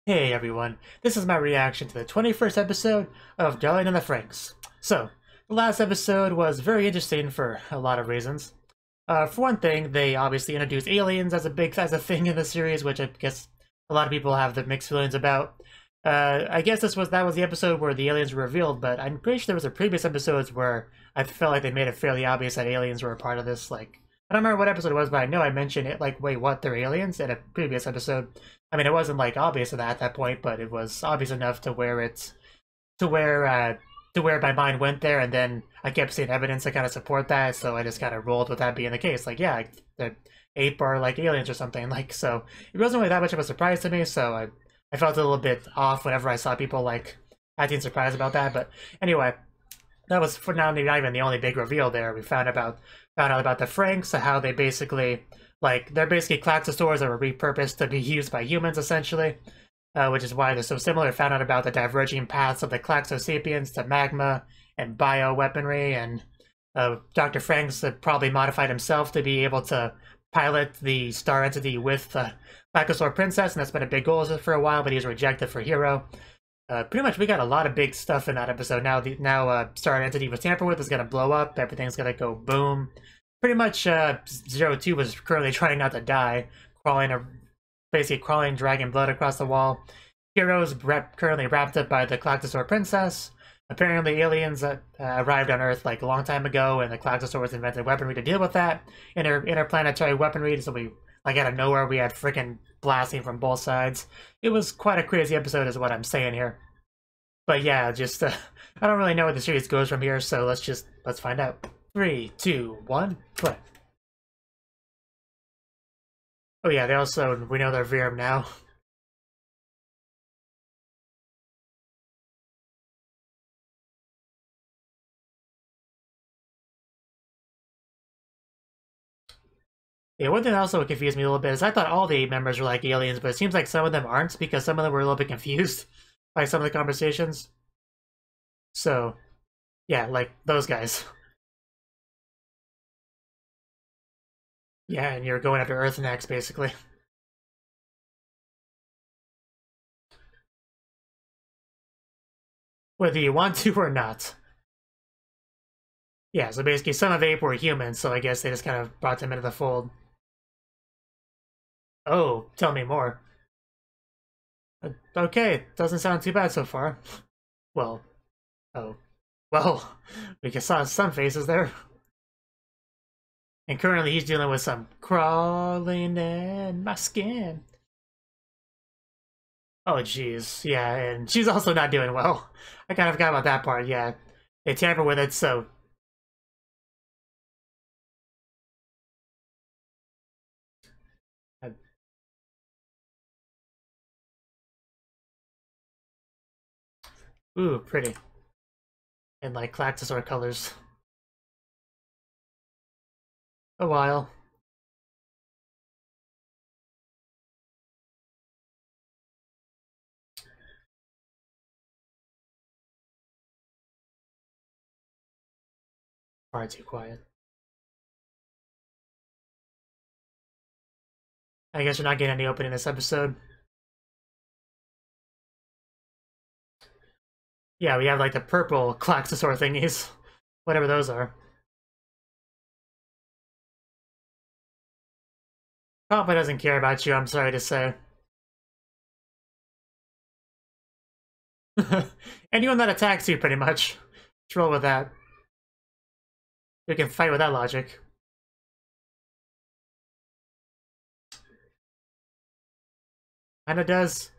Hey everyone, this is my reaction to the 21st episode of Darling in the Franxx. So, the last episode was very interesting for a lot of reasons. For one thing, they obviously introduced aliens as a thing in the series, which I guess a lot of people have the mixed feelings about. I guess that was the episode where the aliens were revealed, but I'm pretty sure there was a previous episodes where I felt like they made it fairly obvious that aliens were a part of this. Like, I don't remember what episode it was, but I know I mentioned it. Like, wait, what? They're aliens in a previous episode. I mean, it wasn't like obvious at that point, but it was obvious enough to where my mind went there, and then I kept seeing evidence to kind of support that, so I just kind of rolled with that being the case. Like, yeah, the ape are like aliens or something. Like, so it wasn't really that much of a surprise to me. So I felt a little bit off whenever I saw people like acting surprised about that. But anyway, that was for now not even the only big reveal there. We found out about the FranXX, how they basically they're basically Klaxosaurs that were repurposed to be used by humans essentially, which is why they're so similar. Found out about the diverging paths of the Klaxosapiens to magma and bioweaponry, and Dr. FranXX probably modified himself to be able to pilot the star entity with the Klaxosaur princess, and that's been a big goal for a while, but he was rejected for hero. Pretty much we got a lot of big stuff in that episode. Now star entity was tampered with is going to blow up, everything's going to go boom. Pretty much 02 was currently trying not to die, basically crawling dragon blood across the wall. Heroes currently wrapped up by the Klaxosaur princess. Apparently aliens arrived on Earth like a long time ago, and the Klaxosaurs invented weaponry to deal with that. Interplanetary weaponry, so we, like, out of nowhere, we had freaking blasting from both sides. It was quite a crazy episode is what I'm saying here. But yeah, just, I don't really know where the series goes from here, so let's find out. 3, 2, 1, play. Oh yeah, we know they're Virum now. Yeah, one thing that also confused me a little bit is I thought all the members were like aliens, but it seems like some of them aren't, because some of them were a little bit confused by some of the conversations. So, yeah, like those guys. Yeah, and you're going after Earth next, basically. Whether you want to or not. Yeah, so basically some of Ape were humans, so I guess they just kind of brought them into the fold. Oh, tell me more. Okay, doesn't sound too bad so far. Well, oh. Well, we can saw some faces there. And currently he's dealing with some crawling in my skin. Oh, jeez. Yeah, and she's also not doing well. I kind of forgot about that part, yeah. They tamper with it, so... Ooh, pretty. And like Klaxosaur colors. A while. Far too quiet. I guess you're not getting any opening this episode. Yeah, we have like the purple Klaxosaur thingies. Whatever those are. Probably doesn't care about you, I'm sorry to say. Anyone that attacks you, pretty much. Let's roll with that. We can fight with that logic. Kinda does.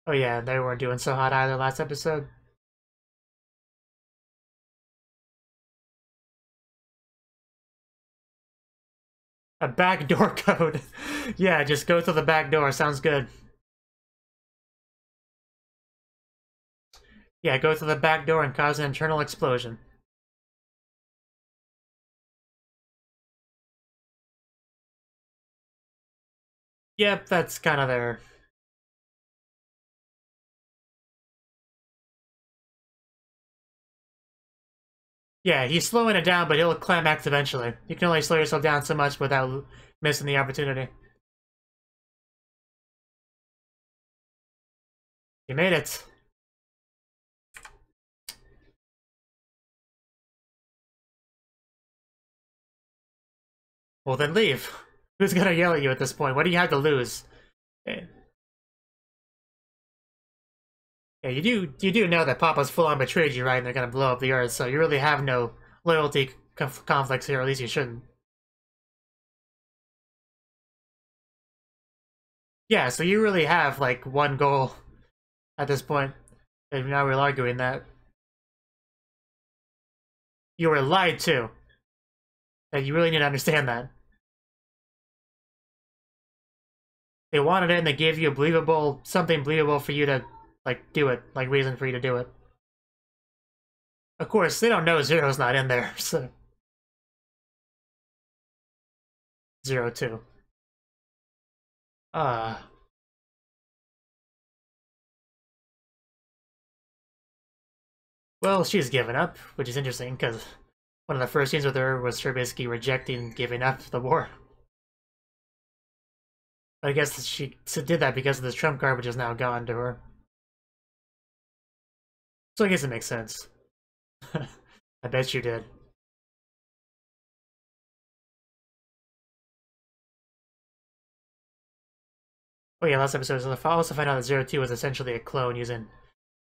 Oh yeah, they weren't doing so hot either last episode. A backdoor code. Yeah, just go through the back door, sounds good. Yeah, go through the back door and cause an internal explosion. Yep, that's kind of their... Yeah, he's slowing it down, but he'll climax eventually. You can only slow yourself down so much without missing the opportunity. You made it. Well, then leave. Who's gonna yell at you at this point? What do you have to lose? Yeah, you do know that Papa's full-on betrayed you, right? And they're gonna blow up the Earth, so you really have no loyalty conflicts here, or at least you shouldn't. Yeah, so you really have, like, one goal at this point. And now we're arguing that. You were lied to. And you really need to understand that. They wanted it and they gave you a believable, something believable for you to, like, do it. Like, reason for you to do it. Of course, they don't know Zero's not in there, so... 0-2. Well, she's given up, which is interesting, because one of the first scenes with her was her basically rejecting giving up the war. I guess she did that because of this trump card, which is now gone to her. So I guess it makes sense. I bet you did. Oh yeah, last episode, so I also find out that 02 was essentially a clone using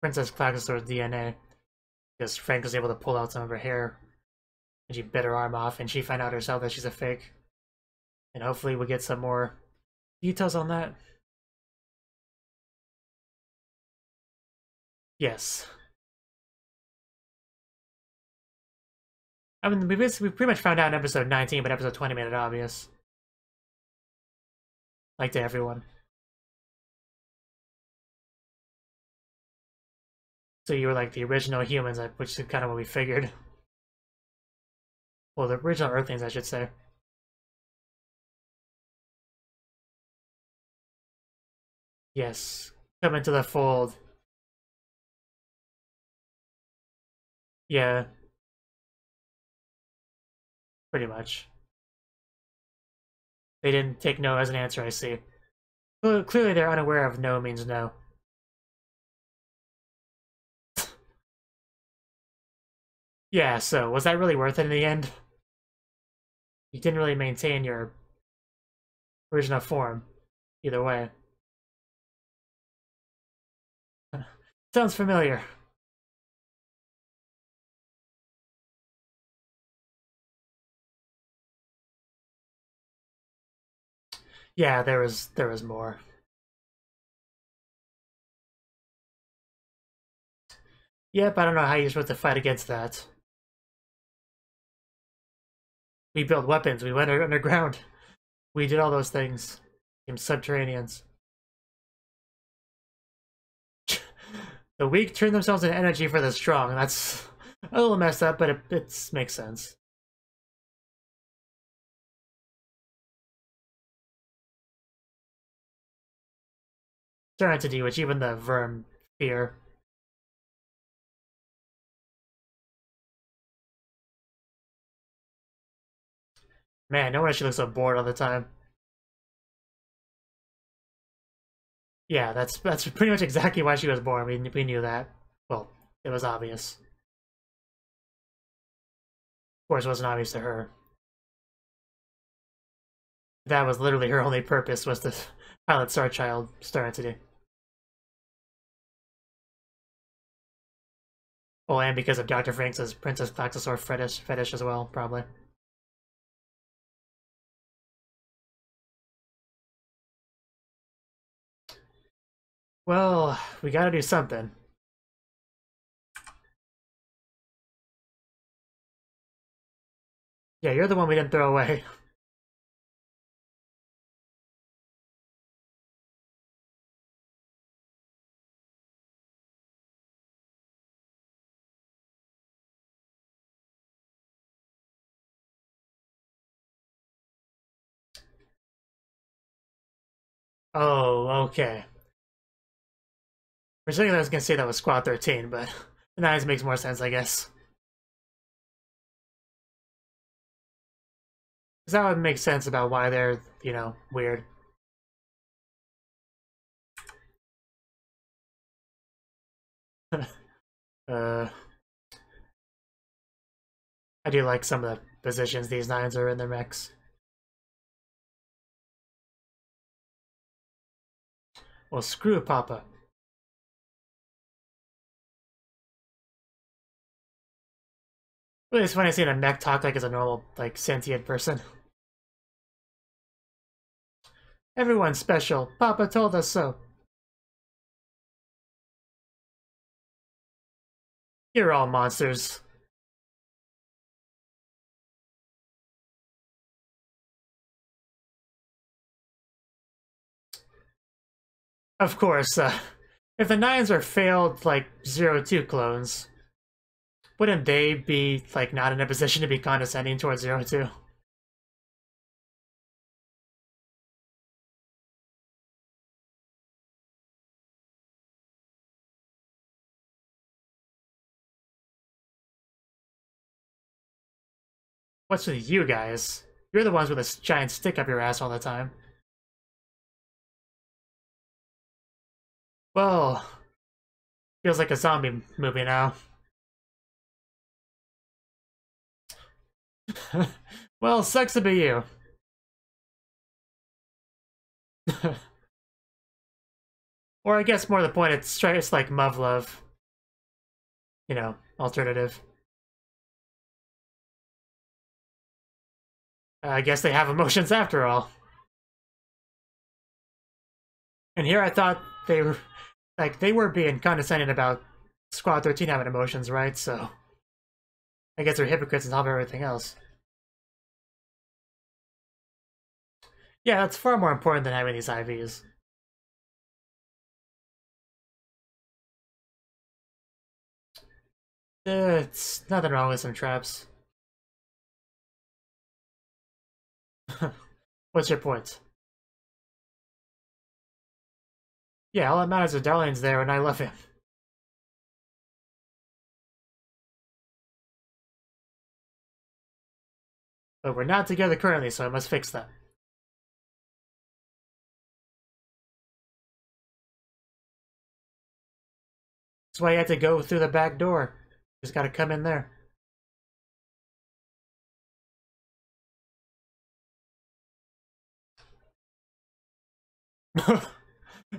Princess Claxosaur's DNA. Because Frank was able to pull out some of her hair, and she bit her arm off, and she found out herself that she's a fake. And hopefully we'll get some more details on that. Yes. I mean, we pretty much found out in episode 19, but episode 20 made it obvious. Like to everyone. So you were like the original humans, which is kind of what we figured. Well, the original Earthlings, I should say. Yes. Come into the fold. Yeah. Pretty much. They didn't take no as an answer, I see. Well, clearly they're unaware of no means no. Yeah, so was that really worth it in the end? You didn't really maintain your original form, either way. Sounds familiar. Yeah, there was more. Yep, I don't know how you're supposed to fight against that. We built weapons, we went underground. We did all those things. Became subterraneans. The weak turn themselves into energy for the strong. That's a little messed up, but it makes sense. They're entity, which even the Verm fear. Man, no wonder she looks so bored all the time. Yeah, that's pretty much exactly why she was born. We knew that. Well, it was obvious. Of course, it wasn't obvious to her. That was literally her only purpose, was to pilot Star Child, Star Entity. Oh, and because of Dr. FranXX's Princess Claxosaur fetish as well, probably. Well, we gotta do something. Yeah, you're the one we didn't throw away. Oh, okay. For a second I was gonna say that was Squad 13, but now it makes more sense, I guess. Because that would make sense about why they're, you know, weird. uh, I do like some of the positions these nines are in their mechs. Well, screw Papa. Really, it's funny seeing a mech talk like as a normal, like, sentient person. Everyone's special. Papa told us so. You're all monsters. Of course, if the nines are failed, like, 0-2 clones, wouldn't they be, like, not in a position to be condescending towards 0-2? What's with you guys? You're the ones with a giant stick up your ass all the time. Well, feels like a zombie movie now. Well, sucks to be you. Or I guess more to the point, it's like Muv-Love. You know, alternative. I guess they have emotions after all. And here I thought they were being condescending about Squad 13 having emotions, right? So I guess they're hypocrites on top of everything else. Yeah, that's far more important than having these IVs. It's nothing wrong with some traps. What's your point? Yeah, all that matters is Darlene's there and I love him. But we're not together currently, so I must fix that. That's why you had to go through the back door. Just gotta come in there.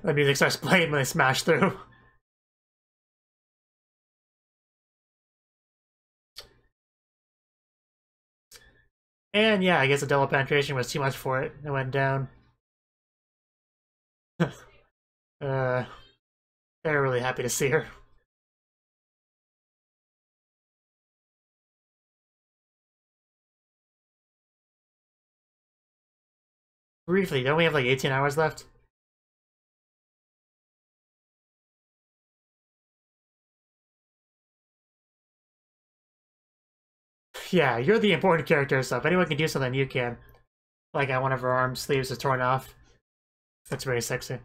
The music starts playing when they smash through. And yeah, I guess the double penetration was too much for it. It went down. They're really happy to see her. Briefly, don't we have like 18 hours left? Yeah, you're the important character, so if anyone can do something, you can. Like one of her arm sleeves is torn off. That's very sexy.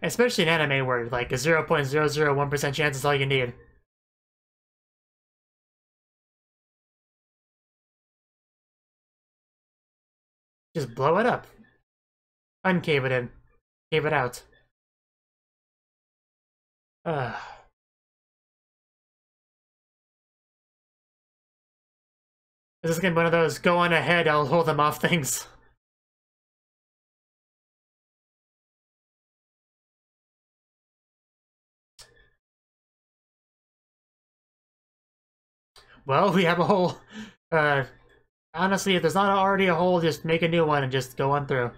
Especially in anime where like a 0.001% chance is all you need. Just blow it up. Uncave it in. Cave it out. Ugh. This is gonna be one of those go on ahead, I'll hold them off things. Well, we have a hole. Honestly, if there's not already a hole, just make a new one and just go on through.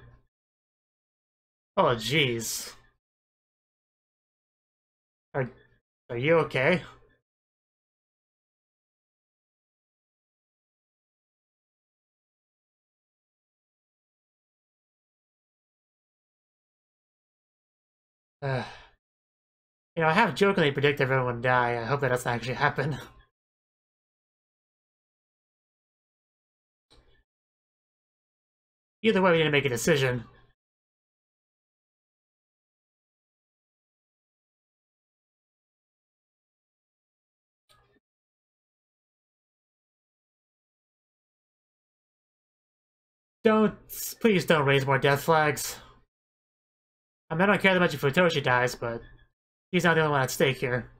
Oh, jeez. Are, are you okay? Uh, I have jokingly predicted everyone would die. I hope that doesn't actually happen. Either way, we need to make a decision. Please don't raise more death flags. I mean, I don't care that much if Futoshi dies, but he's not the only one at stake here.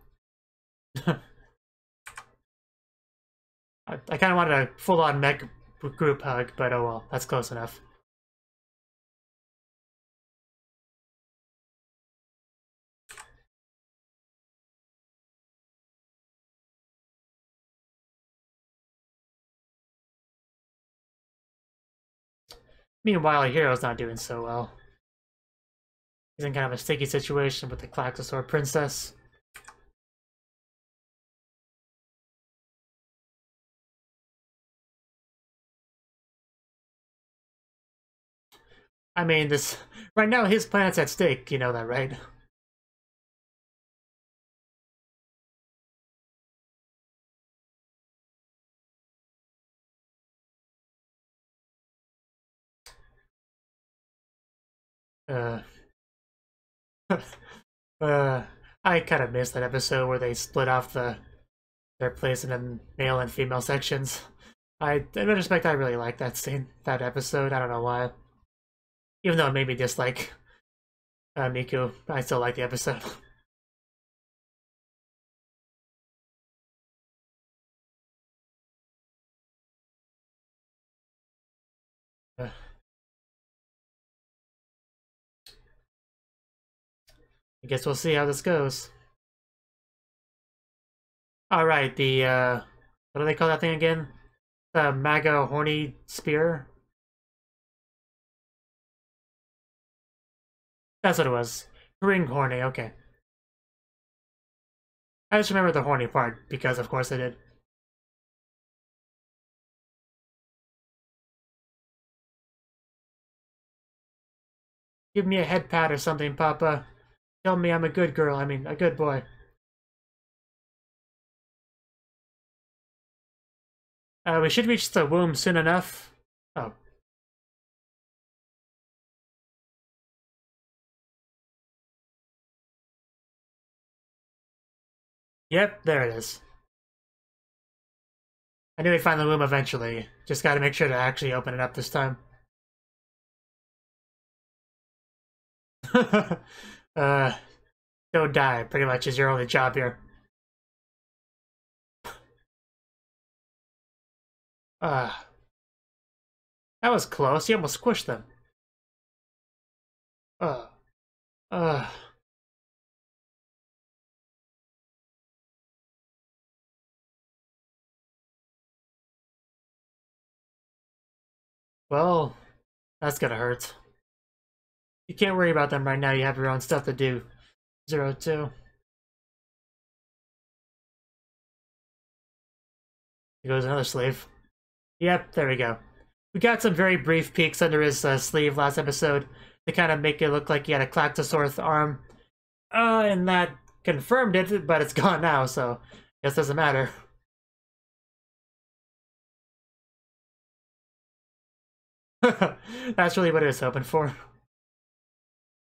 I kind of wanted a full-on mech group hug, but oh well, that's close enough. Meanwhile, Hiro's not doing so well. He's in kind of a sticky situation with the Klaxosaur Princess. I mean, this right now his planet's at stake. You know that, right? Uh, I kind of missed that episode where they split off their place in the male and female sections. In retrospect, I really like that scene, that episode. I don't know why. Even though it made me dislike Miku, I still like the episode. I guess we'll see how this goes. Alright, the, what do they call that thing again? The MAGA horny spear? That's what it was. Ring horny, okay. I just remember the horny part, because of course I did. Give me a head pat or something, Papa. Tell me I'm a good girl, I mean, a good boy. We should reach the womb soon enough. Oh. Yep, there it is. I knew we'd find the womb eventually. Just gotta make sure to actually open it up this time. Don't die, pretty much is your only job here. That was close, you almost squished them. Uh, uh. Well, that's gonna hurt. You can't worry about them right now, you have your own stuff to do. 02. Here goes another sleeve. Yep, there we go. We got some very brief peeks under his sleeve last episode to kind of make it look like he had a Klaxosaurus arm. And that confirmed it, but it's gone now, so I guess it doesn't matter. That's really what I was hoping for.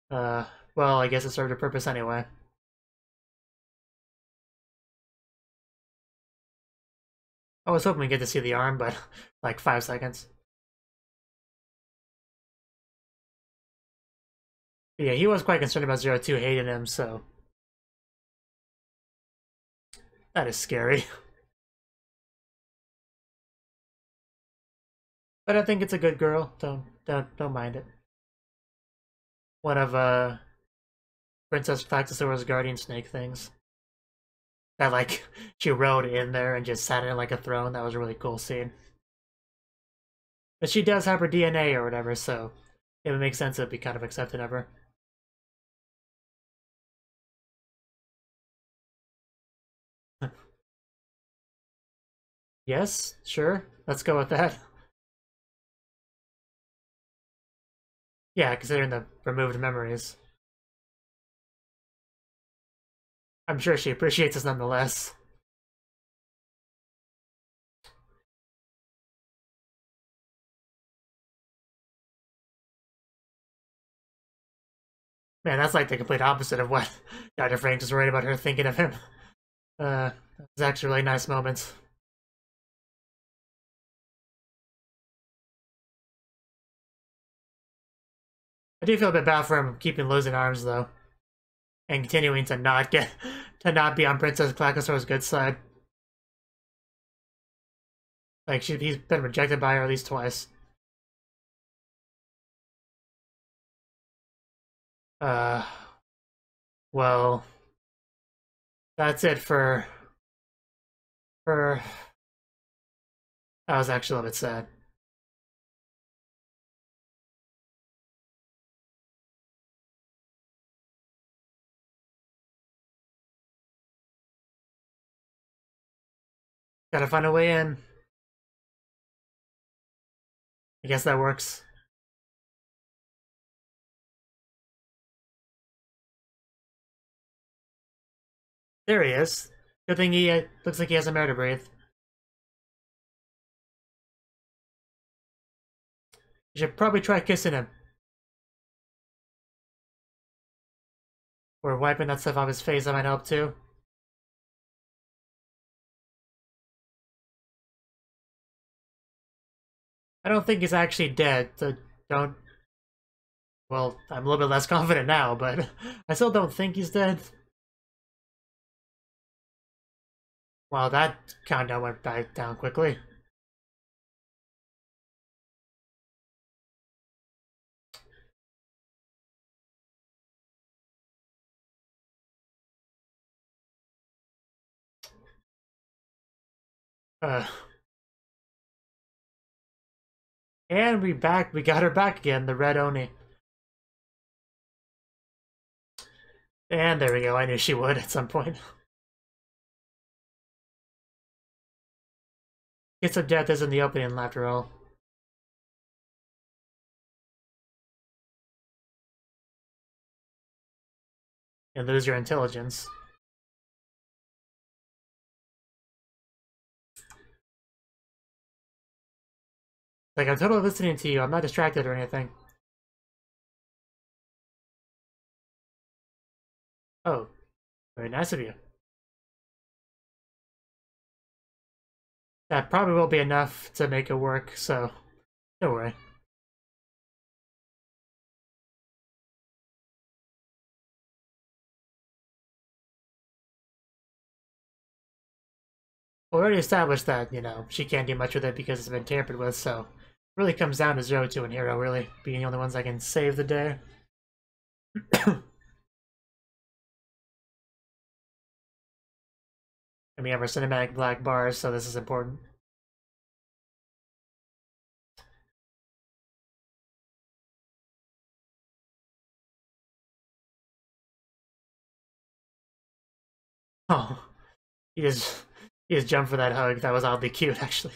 Well, I guess it served a purpose anyway. I was hoping we get to see the arm, but like 5 seconds. But yeah, he was quite concerned about 02 hating him, so that is scary. But I think it's a good girl. Don't mind it. One of Princess Klaxosaurus guardian snake things. That like she rode in there and just sat in it like a throne. That was a really cool scene. But she does have her DNA or whatever, so it would make sense it'd be kind of accepting of her. Yes, sure. Let's go with that. Yeah, considering the removed memories. I'm sure she appreciates us nonetheless. Man, that's like the complete opposite of what Dr. FranX was worried about her thinking of him. It's actually really nice moments. I do feel a bit bad for him keeping losing arms though, and continuing to not be on Princess Clackosaur's good side. Like he's been rejected by her at least twice. Well, that's it for. That was actually a little bit sad. Gotta find a way in. I guess that works. There he is. Good thing he looks like he has a mare to breathe. You should probably try kissing him. Or wiping that stuff off his face, that might help too. I don't think he's actually dead, so don't... Well, I'm a little bit less confident now, but I still don't think he's dead. Wow, that countdown went back down quickly. And we got her back again, the red Oni. And there we go, I knew she would at some point. Kiss of Death isn't the opening after all. And lose your intelligence. Like, I'm totally listening to you, I'm not distracted or anything. Oh, very nice of you. That probably will be enough to make it work, so don't worry. We already established that, you know, she can't do much with it because it's been tampered with, so it really comes down to 0-2 and Hero really being the only ones that can save the day. And we have our cinematic black bars, so this is important. Oh, he just jumped for that hug. That was oddly cute, actually.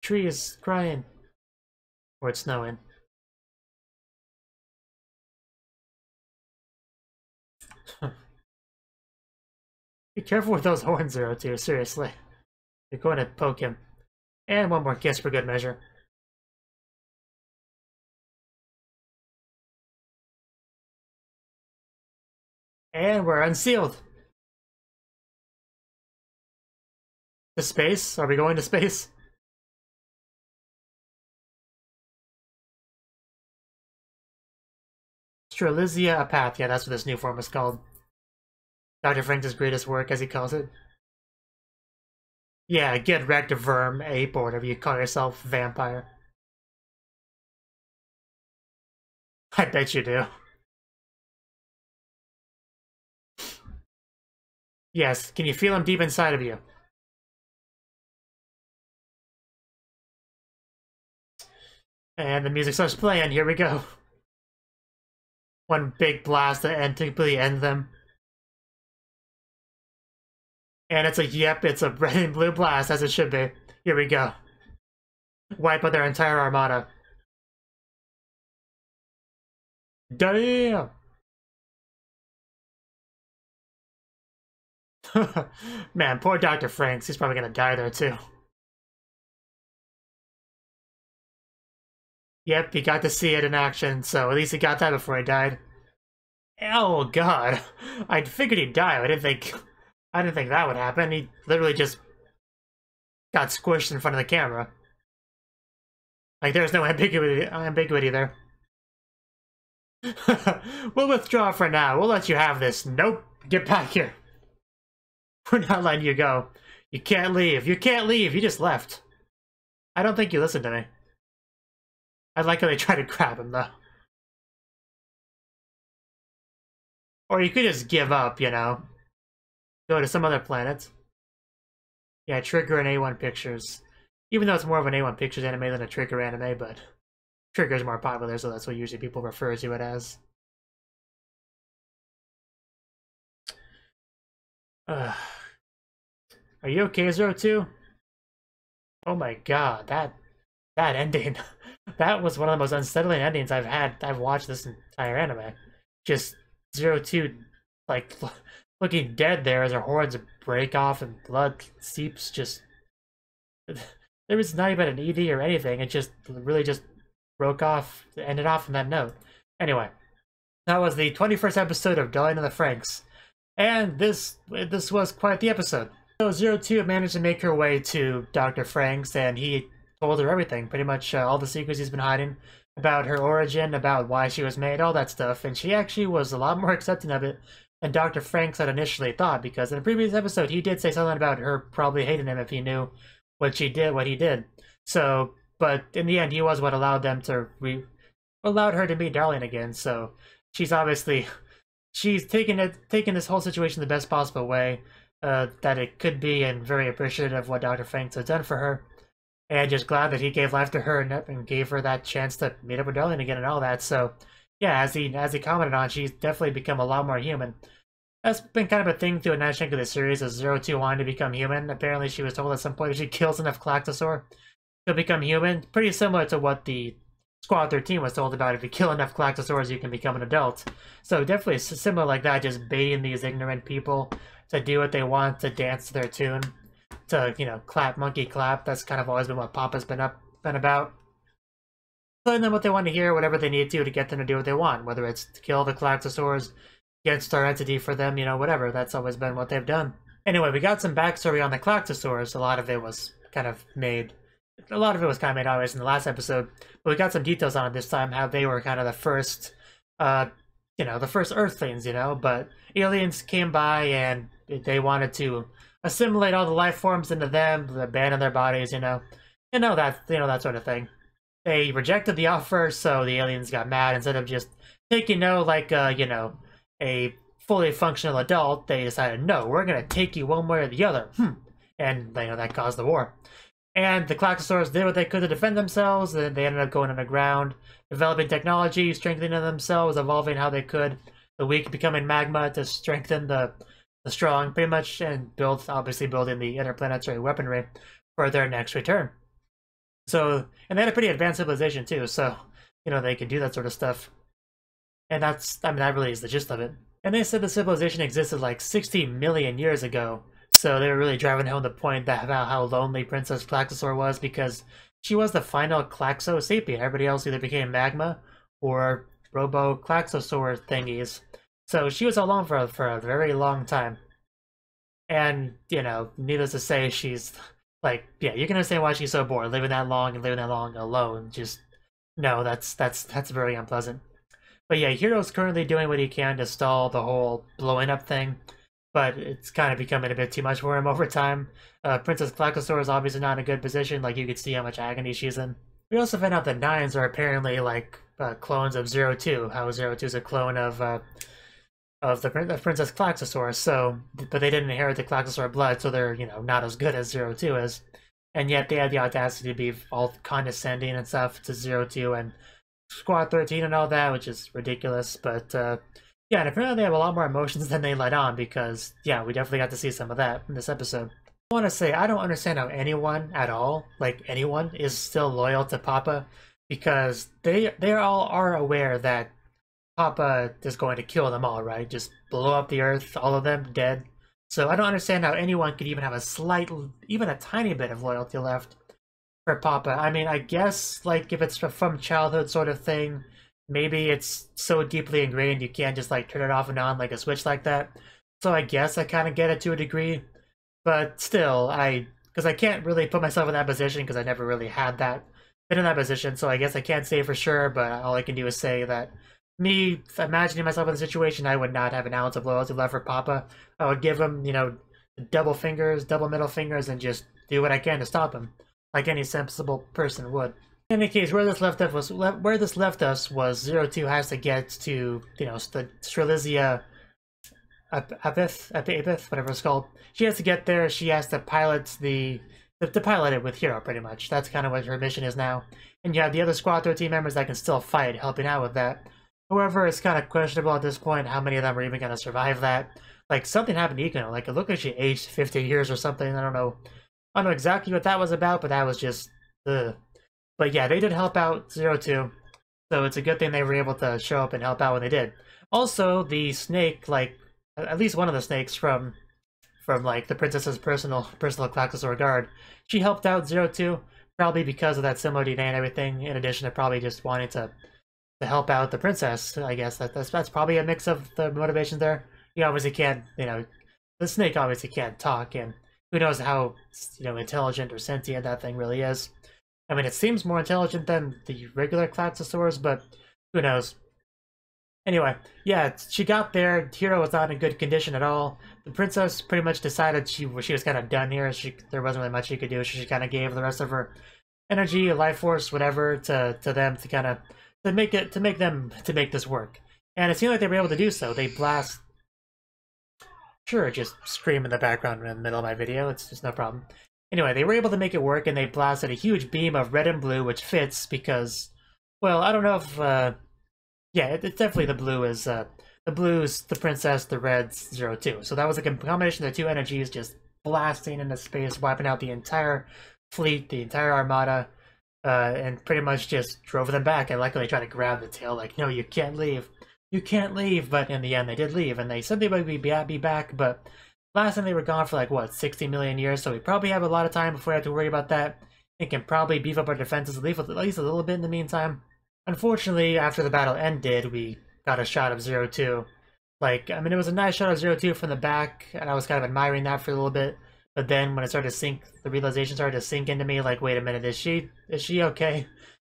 Tree is crying. Or it's snowing. Be careful with those horns, 0-2, seriously. You're going to poke him. And one more kiss for good measure. And we're unsealed. To space? Are we going to space? Strelizia Apathia, that's what this new form is called. Dr. FranXX's greatest work, as he calls it. Yeah, get wrecked, verm, ape, or whatever you call yourself, vampire. I bet you do. Yes, can you feel him deep inside of you? And the music starts playing, here we go. One big blast to completely end them. And it's like, yep, it's a red and blue blast, as it should be. Here we go. Wipe out their entire armada. Damn! Man, poor Dr. FranX, he's probably gonna die there too. Yep, he got to see it in action, so at least he got that before he died. Oh god. I figured he'd die. I didn't think that would happen. He literally just got squished in front of the camera. Like there's no ambiguity there. We'll withdraw for now. We'll let you have this. Nope. Get back here. We're not letting you go. You can't leave. You can't leave. You just left. I don't think you listened to me. I like how they try to grab him, though. Or you could just give up, you know. Go to some other planet. Yeah, Trigger and A1 Pictures. Even though it's more of an A1 Pictures anime than a Trigger anime, but Trigger's more popular, so that's what usually people refer to it as. Are you okay, Zero 2? Oh my god, that ending. That was one of the most unsettling endings I've watched this entire anime. Just Zero 2, like, looking dead there as her horns break off and blood seeps. Just, there was not even an ED or anything. It just really just broke off, ended off on that note. Anyway, that was the 21st episode of Dying to the FranX, and this was quite the episode. So Zero 2 managed to make her way to Dr. FranX, and he told her everything, pretty much all the secrets he's been hiding, about her origin, about why she was made, all that stuff, and she actually was a lot more accepting of it than Dr. FranX had initially thought, because in a previous episode he did say something about her probably hating him if he knew what he did. So, but in the end he was what allowed them to allowed her to meet Darling again, so she's obviously taken this whole situation the best possible way that it could be, and very appreciative of what Dr. FranX has done for her. And just glad that he gave life to her and gave her that chance to meet up with Darling again and all that. So, yeah, as he commented on, she's definitely become a lot more human. That's been kind of a thing through a nice chunk of the series, as Zero 2 wanted to become human. Apparently, she was told at some point if she kills enough Clactosaur, she'll become human. Pretty similar to what the Squad 13 was told about. If you kill enough Clactosaurs, you can become an adult. So definitely similar like that, just baiting these ignorant people to do what they want, to dance to their tune. To, you know, clap, monkey clap. That's kind of always been what Papa's been about. Telling them what they want to hear, whatever they need to get them to do what they want. Whether it's to kill the Clactosaurs, get Star Entity for them, you know, whatever. That's always been what they've done. Anyway, we got some backstory on the Clactosaurs. A lot of it was kind of made obvious in the last episode. But we got some details on it this time, how they were kind of the first, you know, the first Earthlings, you know. But aliens came by and they wanted to assimilate all the life forms into them, abandon their bodies, you know that sort of thing. They rejected the offer, so the aliens got mad. Instead of just taking no, like you know, a fully functional adult, they decided, no, we're gonna take you one way or the other. And you know that caused the war. And the Clactosaurs did what they could to defend themselves. And they ended up going underground, developing technology, strengthening themselves, evolving how they could. The weak becoming magma to strengthen the strong, pretty much, and obviously building the interplanetary weaponry for their next return. So, and they had a pretty advanced civilization too, so, you know, they could do that sort of stuff. And that really is the gist of it. And they said the civilization existed like 60 million years ago, so they were really driving home the point that about how lonely Princess Clactosaur was, because she was the final Claxo sapien. Everybody else either became magma or robo-Claxosaur thingies. So she was alone for a very long time. And, you know, needless to say, she's, like, yeah, you can understand why she's so bored, living that long and living that long alone. Just, no, that's very unpleasant. But yeah, Hiro's currently doing what he can to stall the whole blowing up thing, but it's kind of becoming a bit too much for him over time. Princess Clactosaur is obviously not in a good position, like, you could see how much agony she's in. We also found out that Nines are apparently, like, clones of Zero 2, how Zero 2 is a clone of the Princess Clactosaur, so, but they didn't inherit the Clactosaur blood, so they're, you know, not as good as Zero 2 is. And yet they had the audacity to be all condescending and stuff to Zero 2 and Squad 13 and all that, which is ridiculous. But, yeah, and apparently they have a lot more emotions than they let on, because, yeah, we definitely got to see some of that in this episode. I want to say, I don't understand how anyone at all, like anyone, is still loyal to Papa, because they all are aware that Papa is going to kill them all, right? Just blow up the earth, all of them dead. So I don't understand how anyone could even have a slight, even a tiny bit of loyalty left for Papa. I mean, I guess, like, if it's from childhood sort of thing, maybe it's so deeply ingrained you can't just like turn it off and on like a switch like that. So I guess I kind of get it to a degree, but still, because I can't really put myself in that position because I never really had been in that position, so I guess I can't say for sure, but all I can do is say that me imagining myself in the situation, I would not have an ounce of loyalty left for Papa. I would give him, double fingers, double middle fingers, and just do what I can to stop him, like any sensible person would. In any case, where this left us was 02 has to get to, the Strelizia Apith, whatever it's called. She has to get there. She has to pilot to pilot it with Hero, pretty much. That's kind of what her mission is now. And you have the other Squad 13 members that can still fight, helping out with that. However, it's kind of questionable at this point how many of them are even going to survive that. Like, something happened to Ikuno. Like, it looked like she aged 50 years or something. I don't know exactly what that was about, but that was just, ugh. But yeah, they did help out 02. So it's a good thing they were able to show up and help out when they did. Also, the snake, like, at least one of the snakes from like the princess's personal Klaxosaur guard, she helped out 02, probably because of that similar DNA and everything, in addition to probably just wanting to help out the princess. I guess that's probably a mix of the motivations there. You obviously can't, the snake obviously can't talk, and who knows how, intelligent or sentient that thing really is. I mean, it seems more intelligent than the regular Klaxosaurs, but who knows. Anyway, yeah, she got there. Hero was not in good condition at all. The princess pretty much decided she was kind of done here. There wasn't really much she could do. She kind of gave the rest of her energy, life force, whatever, to them to kind of to make this work. And it seemed like they were able to do so. They blast. Sure, just scream in the background in the middle of my video. It's just no problem. Anyway, they were able to make it work, and they blasted a huge beam of red and blue, which fits because, well, I don't know if. Yeah, it's definitely the blue is, the blue's the princess, the red's 02. So that was a combination of the two energies just blasting into space, wiping out the entire fleet, the entire armada, and pretty much just drove them back. And luckily tried to grab the tail, like, no, you can't leave. You can't leave. But in the end, they did leave, and they said they would be back, but last time they were gone for like, what, 60 million years, so we probably have a lot of time before we have to worry about that. And can probably beef up our defenses at least a little bit in the meantime. Unfortunately, after the battle ended, we got a shot of 02. Like, I mean, it was a nice shot of 02 from the back, and I was kind of admiring that for a little bit. But then when it started to sink, the realization started to sink into me, like, wait a minute, is she okay?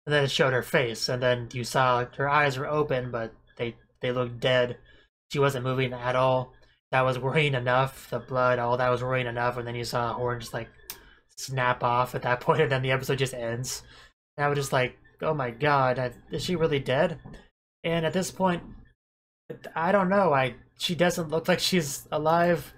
And then it showed her face, and then you saw her eyes were open, but they looked dead. She wasn't moving at all. That was worrying enough. The blood, all that was worrying enough, and then you saw a horn just, like, snap off at that point, and then the episode just ends. And I was just like, oh my god, is she really dead? And at this point, I don't know. She doesn't look like she's alive.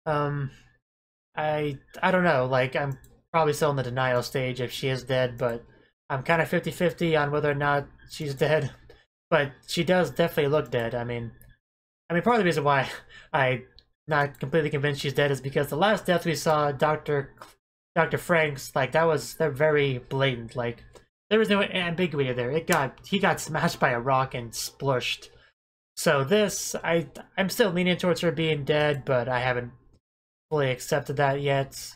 I don't know. Like, I'm probably still in the denial stage if she is dead, but I'm kind of 50-50 on whether or not she's dead. But she does definitely look dead. I mean, part of the reason why I'm not completely convinced she's dead is because the last death we saw, Dr. FranX, like, they're very blatant. Like, there was no ambiguity there. He got smashed by a rock and splushed. So this, I'm still leaning towards her being dead, but I haven't fully accepted that yet.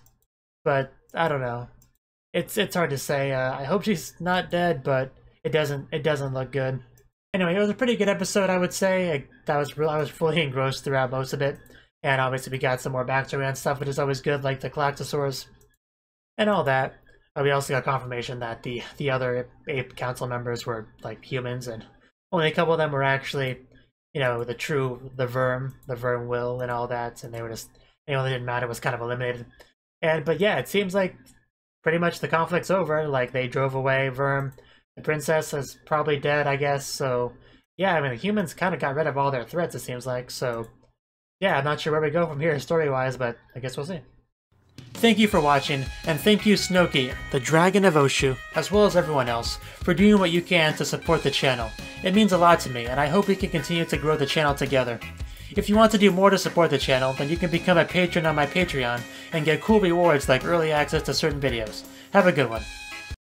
But I don't know. It's hard to say. I hope she's not dead, but it doesn't look good. Anyway, it was a pretty good episode, I would say. I was fully engrossed throughout most of it, and obviously we got some more backstory and stuff, which is always good, like the Klaxosaurs and all that. We also got confirmation that the other ape council members were like humans, and only a couple of them were actually, the Verm will and all that, and they were just, they didn't matter, was kind of eliminated. But yeah, it seems like pretty much the conflict's over. Like, they drove away Verm. The princess is probably dead, I guess. So yeah, I mean, the humans kind of got rid of all their threats, it seems like. So yeah, I'm not sure where we go from here story-wise, but I guess we'll see. Thank you for watching, and thank you Cnouki, the Dragon of Oshu, as well as everyone else, for doing what you can to support the channel. It means a lot to me, and I hope we can continue to grow the channel together. If you want to do more to support the channel, then you can become a patron on my Patreon and get cool rewards like early access to certain videos. Have a good one.